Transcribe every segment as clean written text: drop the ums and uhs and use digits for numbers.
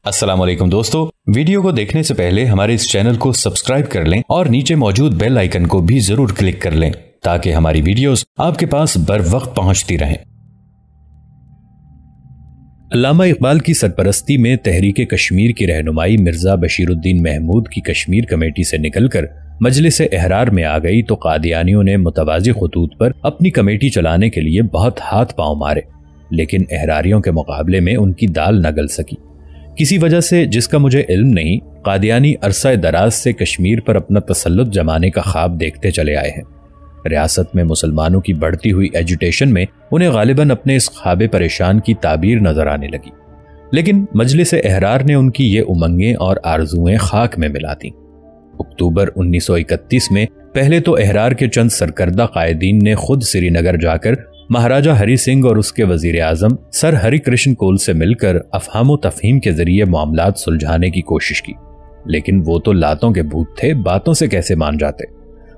السلام علیکم دوستو، ویڈیو کو دیکھنے سے پہلے ہمارے اس چینل کو سبسکرائب کر لیں اور نیچے موجود بیل آئیکن کو بھی ضرور کلک کر لیں تاکہ ہماری ویڈیوز آپ کے پاس بر وقت پہنچتی رہیں۔ علامہ اقبال کی سرپرستی میں تحریک کشمیر کی رہنمائی مرزا بشیر الدین محمود کی کشمیر کمیٹی سے نکل کر مجلس احرار میں آ گئی تو قادیانیوں نے متوازی خطوط پر اپنی کمیٹی چلانے کے لیے بہت ہاتھ پاؤں مارے، لیکن احراریوں کے مقابلے میں ان کی دال نہ گل سکی۔ کسی وجہ سے جس کا مجھے علم نہیں، قادیانی عرصہ دراز سے کشمیر پر اپنا تسلط جمانے کا خواب دیکھتے چلے آئے ہیں۔ ریاست میں مسلمانوں کی بڑھتی ہوئی ایجوٹیشن میں انہیں غالباً اپنے اس خواب پریشان کی تعبیر نظر آنے لگی، لیکن مجلس احرار نے ان کی یہ امنگیں اور آرزوئیں خاک میں ملا دیں۔ اکتوبر 1931 میں پہلے تو احرار کے چند سرکردہ قائدین نے خود سری نگر جا کر مہاراجہ ہری سنگھ اور اس کے وزیر اعظم سر ہری کرشن کول سے مل کر افہام و تفہیم کے ذریعے معاملات سلجھانے کی کوشش کی، لیکن وہ تو لاتوں کے بھوت تھے، باتوں سے کیسے مان جاتے۔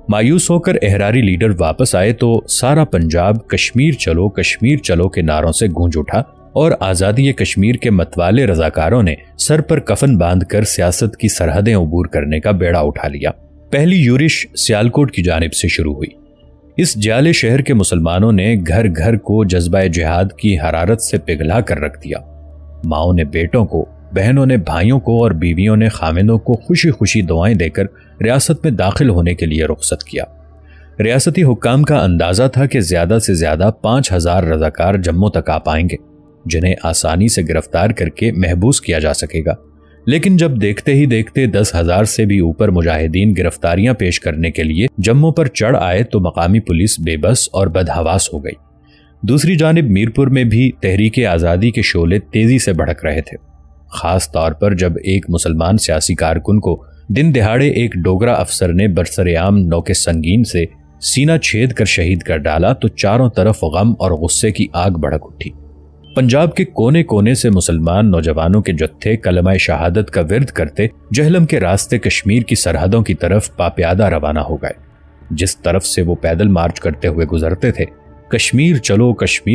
مایوس ہو کر احراری لیڈر واپس آئے تو سارا پنجاب کشمیر چلو کے نعروں سے گونج اٹھا اور آزادی کشمیر کے متوالے رضاکاروں نے سر پر کفن باندھ کر سیاست کی سرحدیں عبور کرنے کا بیڑا اٹھا لیا۔ پہلی یورش سیالکوٹ کی جانب سے شروع ہوئی۔ اس جالے شہر کے مسلمانوں نے گھر گھر کو جذبہ جہاد کی حرارت سے پگھلا کر رکھ دیا۔ ماؤں نے بیٹوں کو، بہنوں نے بھائیوں کو اور بیویوں نے خامندوں کو خوشی خوشی دعائیں دے کر ریاست میں داخل ہونے کے لیے رخصت کیا۔ ریاستی حکام کا اندازہ تھا کہ زیادہ سے زیادہ 5000 رضاکار جموں تک آ پائیں گے، جنہیں آسانی سے گرفتار کر کے محبوس کیا جا سکے گا، لیکن جب دیکھتے ہی دیکھتے 10,000 سے بھی اوپر مجاہدین گرفتاریاں پیش کرنے کے لیے جموں پر چڑھ آئے تو مقامی پولیس بے بس اور بدحواس ہو گئی۔ دوسری جانب میرپور میں بھی تحریک آزادی کے شعلے تیزی سے بھڑک رہے تھے، خاص طور پر جب ایک مسلمان سیاسی کارکن کو دن دہاڑے ایک ڈوگرا افسر نے برسرعام نوک سنگین سے سینہ چھید کر شہید کر ڈالا تو چاروں طرف غم اور غصے کی آگ بھڑک اٹھی۔ پنجاب کے کونے کونے سے مسلمان نوجوانوں کے جتھے کلمہ شہادت کا ورد کرتے جہلم کے راستے کشمیر کی سرحدوں کی طرف پاپیادہ روانہ ہو گئے۔ جس طرف سے وہ پیدل مارچ کرتے ہوئے گزرتے تھے، کشمیر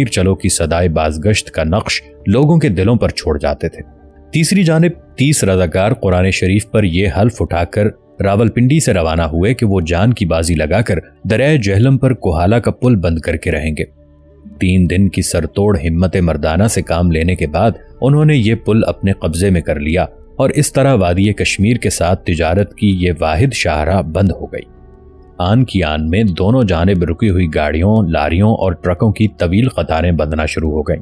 چلو کی صدائے بازگشت کا نقش لوگوں کے دلوں پر چھوڑ جاتے تھے۔ تیسری جانب 30 رضاکار قرآن شریف پر یہ حلف اٹھا کر راولپنڈی سے روانہ ہوئے کہ وہ جان کی بازی لگا کر دریائے جہلم پر کوہالہ کا پل بند کر کے رہیں گے۔ 3 دن کی سرتوڑ ہمت مردانہ سے کام لینے کے بعد انہوں نے یہ پل اپنے قبضے میں کر لیا اور اس طرح وادی کشمیر کے ساتھ تجارت کی یہ واحد شاہراہ بند ہو گئی۔ آن کی آن میں دونوں جانب رکی ہوئی گاڑیوں، لاریوں اور ٹرکوں کی طویل قطاریں بندنا شروع ہو گئیں۔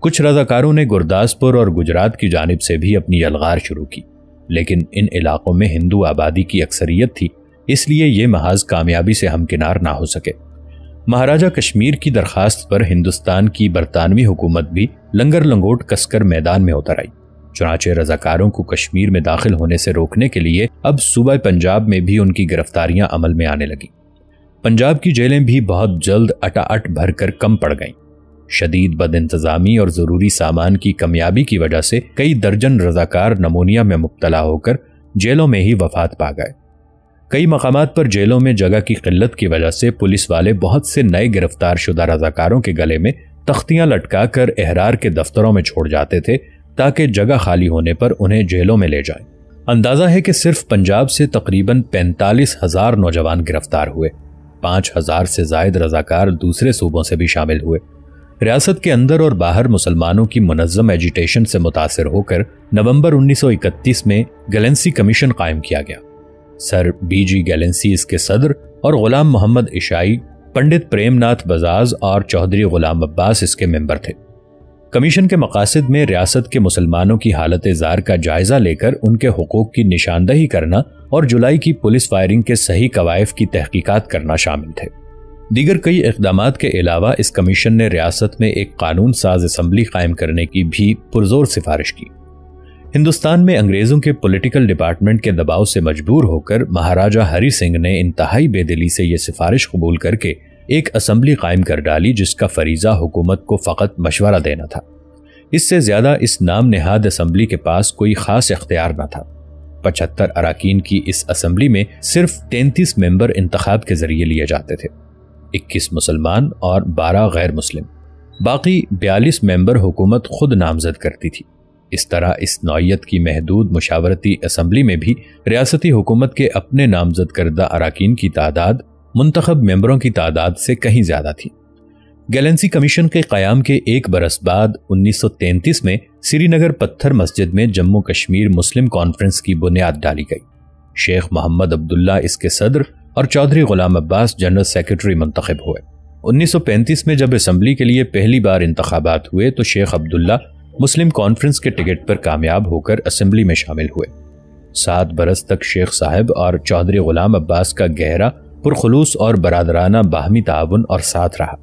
کچھ رضاکاروں نے گرداسپور اور گجرات کی جانب سے بھی اپنی یلغار شروع کی، لیکن ان علاقوں میں ہندو آبادی کی اکثریت تھی، اس لیے یہ محاذ کامیابی سے ہمکنار نہ ہو سکے۔ مہاراجہ کشمیر کی درخواست پر ہندوستان کی برطانوی حکومت بھی لنگر لنگوٹ کس کر میدان میں اتر آئی۔ چنانچہ رضاکاروں کو کشمیر میں داخل ہونے سے روکنے کے لیے اب صوبہ پنجاب میں بھی ان کی گرفتاریاں عمل میں آنے لگیں۔ پنجاب کی جیلیں بھی بہت جلد اٹا بھر کر کم پڑ گئیں۔ شدید بد انتظامی اور ضروری سامان کی کمیابی کی وجہ سے کئی درجن رضاکار نمونیا میں مبتلا ہو کر جیلوں میں ہی وفات پا گئے۔ کئی مقامات پر جیلوں میں جگہ کی قلت کی وجہ سے پولیس والے بہت سے نئے گرفتار شدہ رضاکاروں کے گلے میں تختیاں لٹکا کر احرار کے دفتروں میں چھوڑ جاتے تھے تاکہ جگہ خالی ہونے پر انہیں جیلوں میں لے جائیں۔ اندازہ ہے کہ صرف پنجاب سے تقریباً 45,000 نوجوان گرفتار ہوئے۔ 5,000 سے زائد رضاکار دوسرے صوبوں سے بھی شامل ہوئے۔ ریاست کے اندر اور باہر مسلمانوں کی منظم ایجیٹیشن سے متاثر ہو کر نومبر 1931 میں گیلنسی کمیشن قائم کیا گیا۔ سر بی جی گیلنسی اس کے صدر اور غلام محمد عشائی، پنڈت پریم ناتھ بزاز اور چودھری غلام عباس اس کے ممبر تھے۔ کمیشن کے مقاصد میں ریاست کے مسلمانوں کی حالت زار کا جائزہ لے کر ان کے حقوق کی نشاندہی کرنا اور جولائی کی پولیس فائرنگ کے صحیح کوائف کی تحقیقات کرنا شامل تھے۔ دیگر کئی اقدامات کے علاوہ اس کمیشن نے ریاست میں ایک قانون ساز اسمبلی قائم کرنے کی بھی پرزور سفارش کی۔ ہندوستان میں انگریزوں کے پولیٹیکل ڈپارٹمنٹ کے دباؤ سے مجبور ہو کر مہاراجہ ہری سنگھ نے انتہائی بے دلی سے یہ سفارش قبول کر کے ایک اسمبلی قائم کر ڈالی جس کا فریضہ حکومت کو فقط مشورہ دینا تھا۔ اس سے زیادہ اس نام نہاد اسمبلی کے پاس کوئی خاص اختیار نہ تھا۔ 75 اراکین کی اس اسمبلی میں صرف 33 ممبر انتخاب کے ذریعے لیے جاتے تھے، 21 مسلمان اور 12 غیر مسلم۔ باقی 42 ممبر حکومت خود نامزد کرتی تھی۔ اس طرح اس نوعیت کی محدود مشاورتی اسمبلی میں بھی ریاستی حکومت کے اپنے نامزد کردہ اراکین کی تعداد منتخب ممبروں کی تعداد سے کہیں زیادہ تھی۔ گیلنسی کمیشن کے قیام کے ایک برس بعد 1933 میں سری نگر پتھر مسجد میں جموں کشمیر مسلم کانفرنس کی بنیاد ڈالی گئی۔ شیخ محمد عبداللہ اس کے صدر اور چودھری غلام عباس جنرل سیکرٹری منتخب ہوئے۔ 1935 میں جب اسمبلی کے لیے پہلی بار انتخابات ہوئے تو شیخ عبداللہ مسلم کانفرنس کے ٹکٹ پر کامیاب ہو کر اسمبلی میں شامل ہوئے۔ 7 برس تک شیخ صاحب اور چودھری غلام عباس کا گہرا پرخلوص اور برادرانہ باہمی تعاون اور ساتھ رہا۔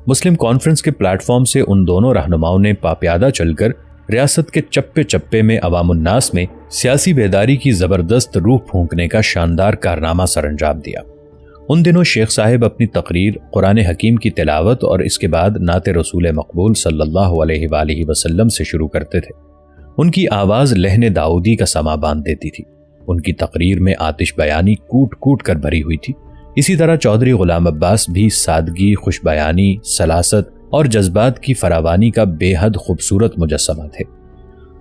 مسلم کانفرنس کے پلیٹ فارم سے ان دونوں رہنماؤں نے پاپیادہ چل کر ریاست کے چپے چپے میں عوام الناس میں سیاسی بیداری کی زبردست روح پھونکنے کا شاندار کارنامہ سر انجام دیا۔ ان دنوں شیخ صاحب اپنی تقریر قرآن حکیم کی تلاوت اور اس کے بعد نعت رسول مقبول صلی اللہ علیہ وآلہ وسلم سے شروع کرتے تھے۔ ان کی آواز لہن داؤدی کا سما باندھ دیتی تھی۔ ان کی تقریر میں آتش بیانی کوٹ کوٹ کر بھری ہوئی تھی۔ اسی طرح چودھری غلام عباس بھی سادگی، خوش بیانی، سلاست اور جذبات کی فراوانی کا بے حد خوبصورت مجسمہ تھے۔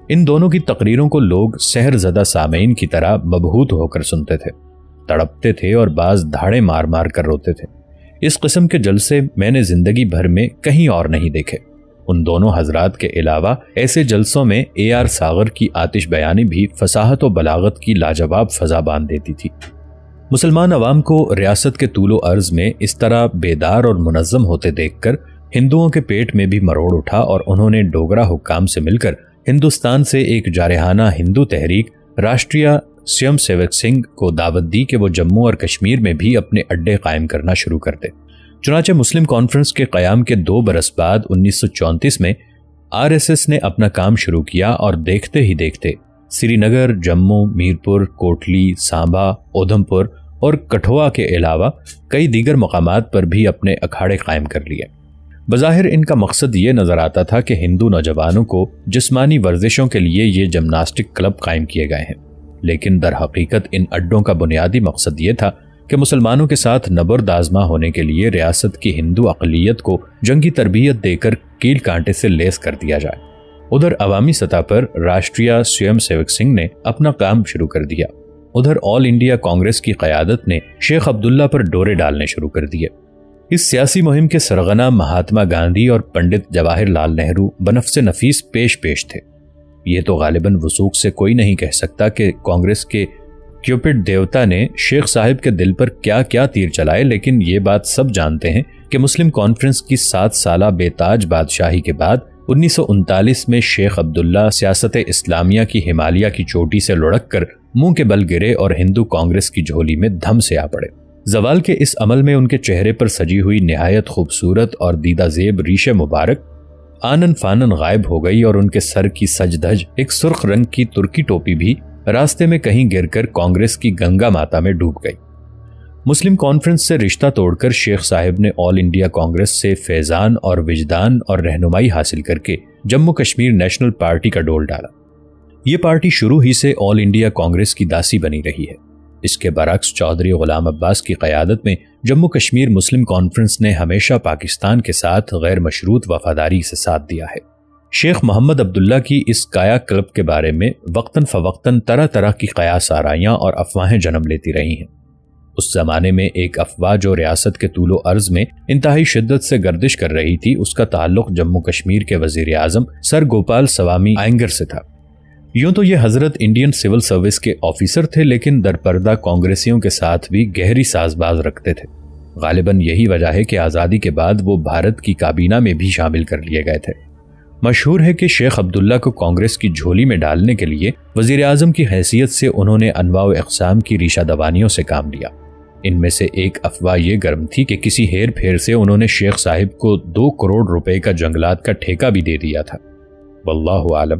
ان دونوں کی تقریروں کو لوگ سحر زدہ سامعین کی طرح مبہوت ہو کر سنتے تھے، تڑپتے تھے اور بعض دھاڑے مار مار کر روتے تھے۔ اس قسم کے جلسے میں نے زندگی بھر میں کہیں اور نہیں دیکھے۔ ان دونوں حضرات کے علاوہ ایسے جلسوں میں AR ساغر کی آتش بیانی بھی فصاحت و بلاغت کی لاجواب فضا باندھ دیتی تھی۔ مسلمان عوام کو ریاست کے طول و عرض میں اس طرح بیدار اور منظم ہوتے دیکھ کر ہندوؤں کے پیٹ میں بھی مروڑ اٹھا اور انہوں نے ڈوگرا حکام سے مل کر ہندوستان سے ایک جارحانہ ہندو تحریک راشٹریہ سویم سیوک سنگھ کو دعوت دی کہ وہ جموں اور کشمیر میں بھی اپنے اڈے قائم کرنا شروع کر دے۔ چنانچہ مسلم کانفرنس کے قیام کے 2 برس بعد 1934 میں RSS نے اپنا کام شروع کیا اور دیکھتے ہی دیکھتے سری نگر، جموں، میرپور، کوٹلی، سانبا، اودھمپور اور کٹھوا کے علاوہ کئی دیگر مقامات پر بھی اپنے اکھاڑے قائم کر لیے۔ بظاہر ان کا مقصد یہ نظر آتا تھا کہ ہندو نوجوانوں کو جسمانی ورزشوں کے لیے یہ جمناسٹک کلب قائم کیے گئے ہیں، لیکن در حقیقت ان اڈوں کا بنیادی مقصد یہ تھا کہ مسلمانوں کے ساتھ نبرد آزما ہونے کے لیے ریاست کی ہندو اقلیت کو جنگی تربیت دے کر کیل کانٹے سے لیس کر دیا جائے۔ ادھر عوامی سطح پر راشٹریہ سویم سیوک سنگھ نے اپنا کام شروع کر دیا۔ ادھر آل انڈیا کانگریس کی قیادت نے شیخ عبداللہ پر ڈورے ڈالنے شروع کر دیے۔ اس سیاسی مہم کے سرغنہ مہاتما گاندھی اور پنڈت جواہر لال نہرو بنفس نفیس پیش تھے۔ یہ تو غالباً وثوق سے کوئی نہیں کہہ سکتا کہ کانگریس کے کیوپڈ دیوتا نے شیخ صاحب کے دل پر کیا کیا تیر چلائے، لیکن یہ بات سب جانتے ہیں کہ مسلم کانفرنس کی 7 سالہ بے تاج بادشاہی کے بعد 1939 میں شیخ عبداللہ سیاست اسلامیہ کی ہمالیہ کی چوٹی سے لڑک کر منہ کے بل گرے اور ہندو کانگریس کی جھولی میں دھم سے آ پڑے۔ زوال کے اس عمل میں ان کے چہرے پر سجی ہوئی نہایت خوبصورت اور دیدہ زیب ریش مبارک آنن فانن غائب ہو گئی اور ان کے سر کی سج دھج ایک سرخ رنگ کی ترکی ٹوپی بھی راستے میں کہیں گر کر کانگریس کی گنگا ماتا میں ڈوب گئی۔ مسلم کانفرنس سے رشتہ توڑ کر شیخ صاحب نے آل انڈیا کانگریس سے فیضان اور وجدان اور رہنمائی حاصل کر کے جموں کشمیر نیشنل پارٹی کا ڈول ڈالا۔ یہ پارٹی شروع ہی سے آل انڈیا کانگریس کی داسی بنی رہی ہے۔ اس کے برعکس چودھری غلام عباس کی قیادت میں جموں کشمیر مسلم کانفرنس نے ہمیشہ پاکستان کے ساتھ غیر مشروط وفاداری سے ساتھ دیا ہے۔ شیخ محمد عبداللہ کی اس کایا کلب کے بارے میں وقتاً فوقتاً طرح طرح کی قیاس آرائیاں اور افواہیں جنم لیتی رہی ہیں۔ اس زمانے میں ایک افواہ جو ریاست کے طول و عرض میں انتہائی شدت سے گردش کر رہی تھی، اس کا تعلق جموں کشمیر کے وزیر اعظم سر گوپال سوامی آئنگر سے تھا۔ یوں تو یہ حضرت انڈین سول سروس کے آفیسر تھے، لیکن درپردہ کانگریسیوں کے ساتھ بھی گہری ساز باز رکھتے تھے۔ غالباً یہی وجہ ہے کہ آزادی کے بعد وہ بھارت کی کابینہ میں بھی شامل کر لیے گئے تھے۔ مشہور ہے کہ شیخ عبداللہ کو کانگریس کی جھولی میں ڈالنے کے لیے وزیر اعظم کی حیثیت سے انہوں نے انواع و اقسام کی ریشہ دوانیوں سے کام لیا۔ ان میں سے ایک افواہ یہ گرم تھی کہ کسی ہیر پھیر سے انہوں نے شیخ صاحب کو 2 کروڑ روپے کا جنگلات کا ٹھیکہ بھی دے دیا تھا۔ واللہ عالم۔